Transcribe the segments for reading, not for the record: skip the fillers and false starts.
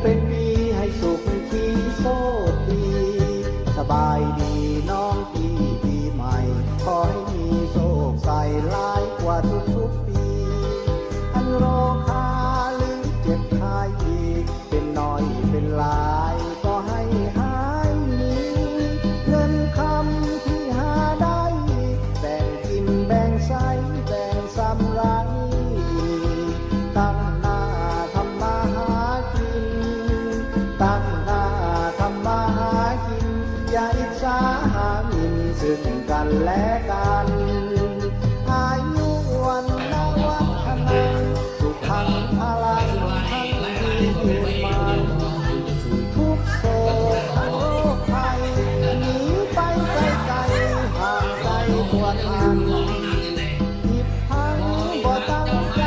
เป็นปีให้สุขปีโชคดีสบายดีน้องพี่ปีใหม่ขอให้มีโชคใส่หลายกว่าทุกปีอันโรคาหรือเจ็บไข้เป็นน้อยเป็นหลายก็ให้หายมีเงินคำที่หาได้แบ่งกินแบ่งใช้แบ่งสำไรตั้งหน้าทำมาหากินตั้งหน้าทำมาหากินอย่าอิจฉาหาหมิ่นซึ่งกันและกันอายุวันนาวัฒนะสุขังพลังทั้งมีมันทุกโศกโรคภัยหนีไปไกลๆห่างไกลตัวทันผิดพังบ่ตั้งใจ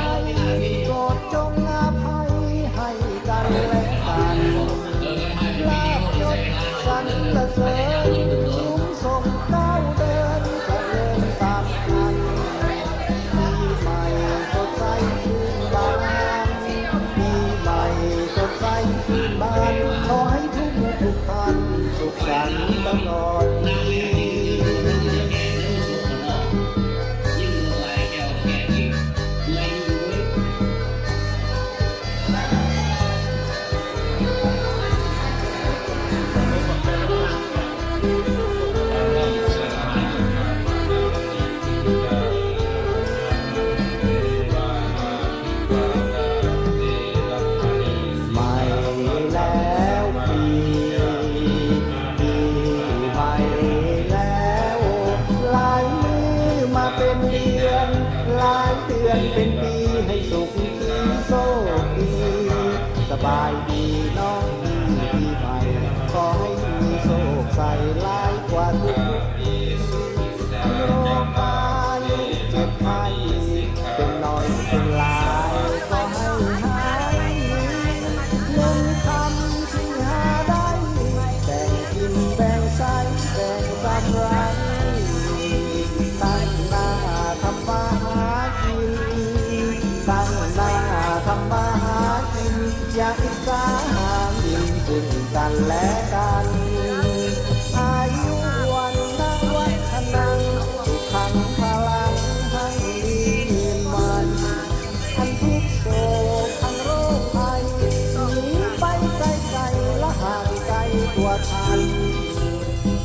โปรดจงอภัยให้กันและกันลาบยศสรรเสริญสูงส่งก้าวเดินเจริญตามทันปีใหม่สดใสชื่นบานปีใหม่สดใสชื่นบานขอให้ทุกท่านสุขสันต์ตลอดปีเป็นปีให้สุขที่โชคดีสบายดีน้องพี่ปีใหม่ขอให้มีโชคใส่หลายกว่าทุกปีโรคมายุเจ็บไข้เป็นน้อยเป็นหลายก็ให้หายเงินคำที่หาได้แบ่งกินแบ่งใช้แบ่งกำไรตั้งหน้าทำมาหากินตั้งหน้าทำมาหากินอย่าอิจฉาหาหมิ่นซึ่งกันและกันอายุวันนาวัฒนังสุขังพลังให้มีมันอันทุกโศกอันโรคภัยหนีไปไกลๆและห่างไกลตัวทัน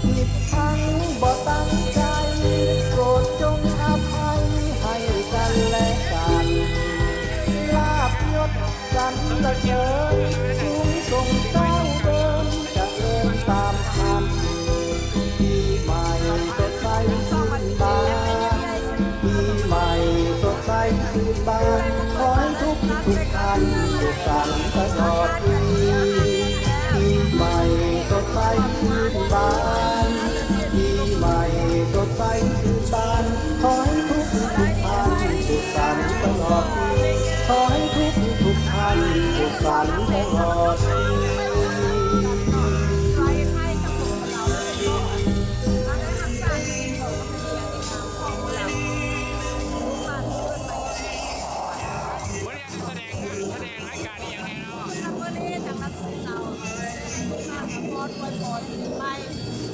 ผิดพังบ่ตั้งใจโปรดจงอภัยให้กันและกันลาบยศสรรเสริญสูงส่งก้าวเดินจะเดินตามทันปีใหม่สดใสชื่นบานปีใหม่สดใสชื่นบานขอให้ทุกท่านสุขสันต์ตลอดปีปีใหม่สดใสชื่นบานปีใหม่สดใสชื่นบานขอให้ทุกท่านสุขสันต์ตลอดปีขอให้ทุกท่านสุขสันต์ตลอดปี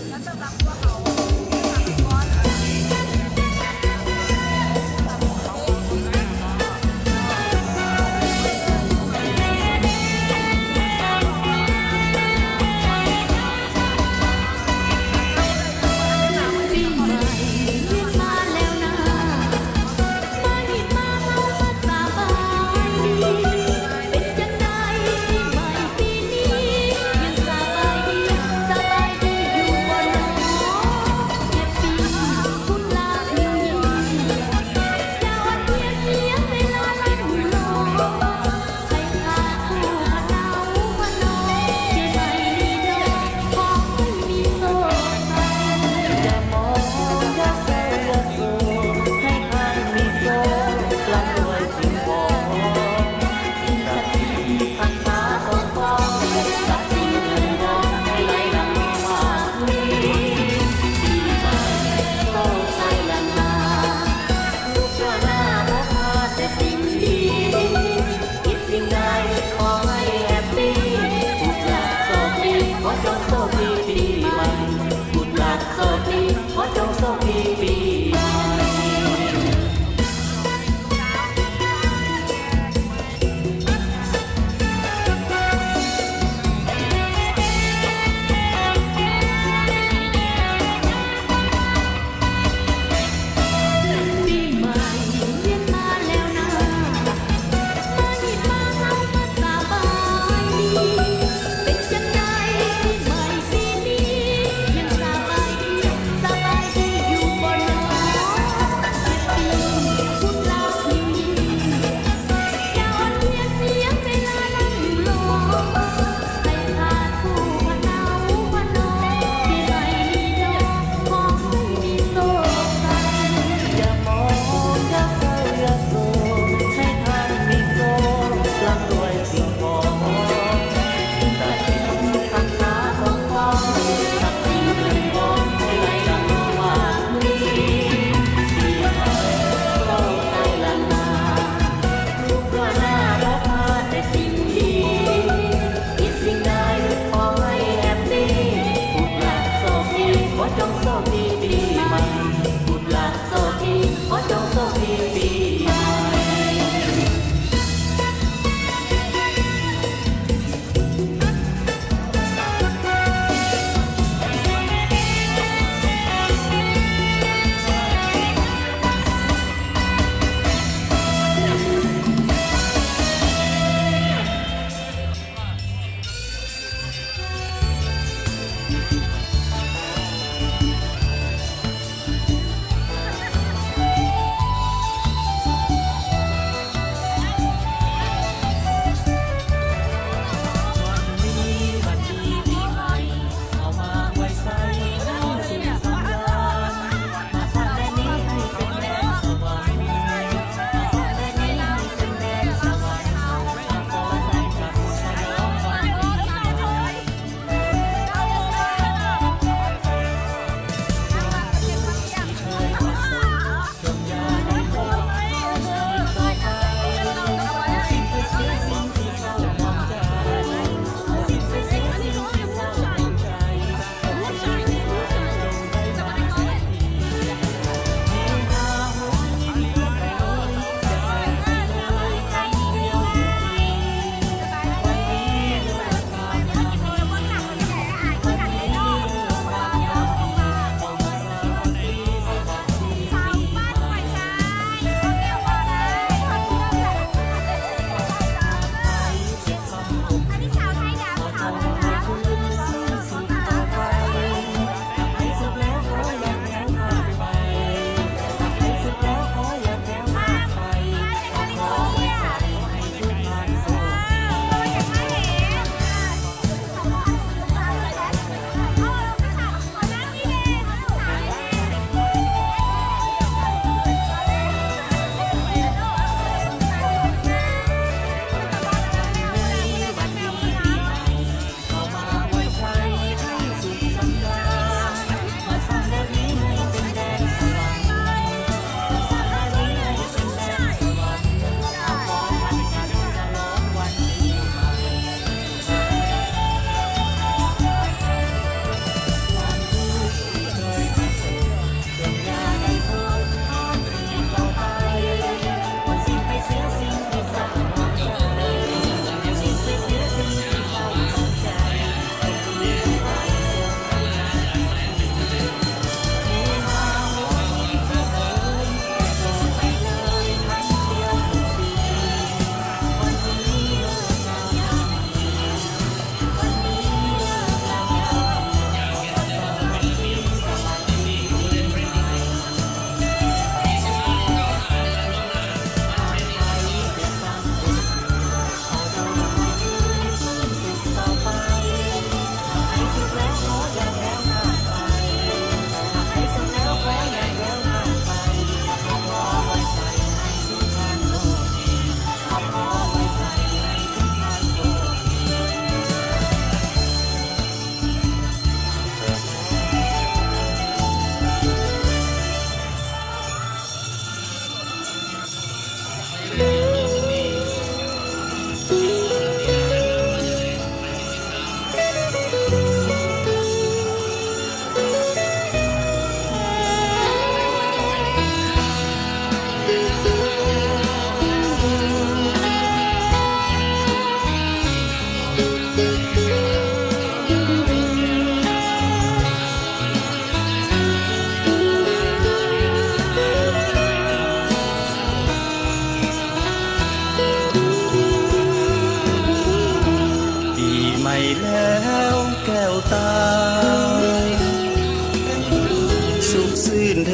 แล้วสำหรับพวกเขา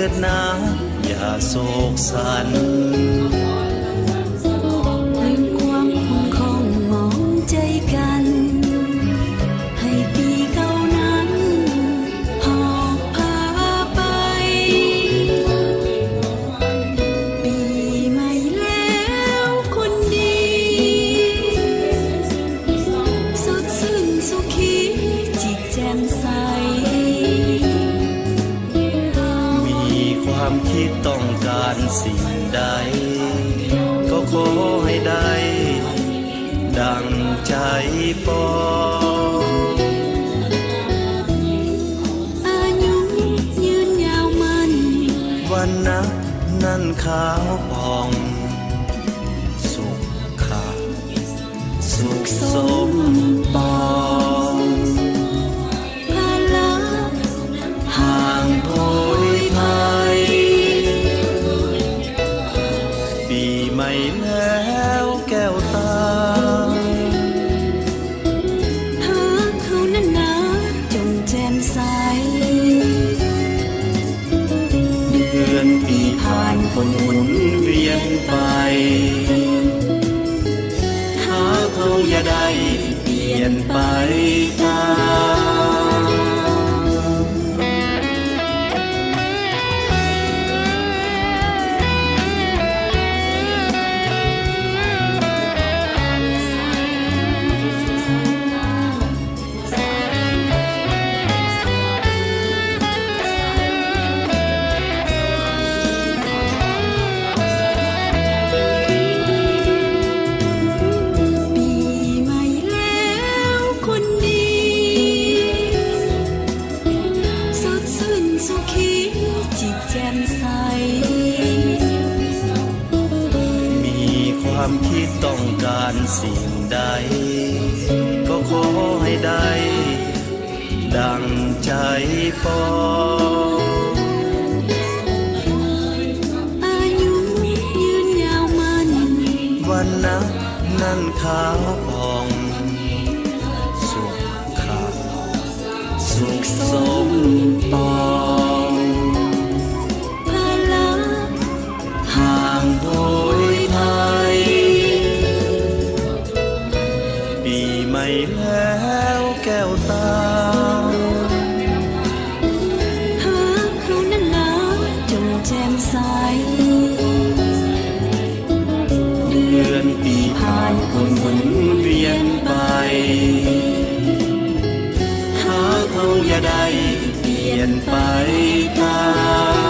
ดนาอย่าโศกสันลืมความคุ้นคงมองใจกัน ให้ปีเก่านั้นหอบพาไป ปีใหม่แล้วคนดี สดชื่นสุขีจิตแจ่มใส มีความคิดต้องการสิ่งใด ก็ขอให้ได้ ดังใจปอง อายุยืนยาวมัน วันนับนั้นขาวผ่อง สุขขาสุขสมปอง ภาระ ห่างโพยภัย ปีใหม่แล้วแก้วตา หาเขานั้นนาจงแจ่มใส เดือนปีผ่านคนหมุนเวียนไป หาเขาอย่าได้เปลี่ยนไปตาม ปีใหม่แล้วคนดี สดชื่นสุขีจิตแจ่มใส มีความคิดต้องการสิ่งใด ก็ขอให้ได้ ดังใจปอง อายุยืนยาวมัน วันนับนั้นขาวผ่อง สุขขาสุขสมปอง ภาระ ห่างโพยภัย ปีใหม่แล้วแก้วตา หาเขานั้นนาจงแจ่มใส เดือนปีผ่านคนหมุนเวียนไป หาเขาอย่าได้เปลี่ยนไปตาม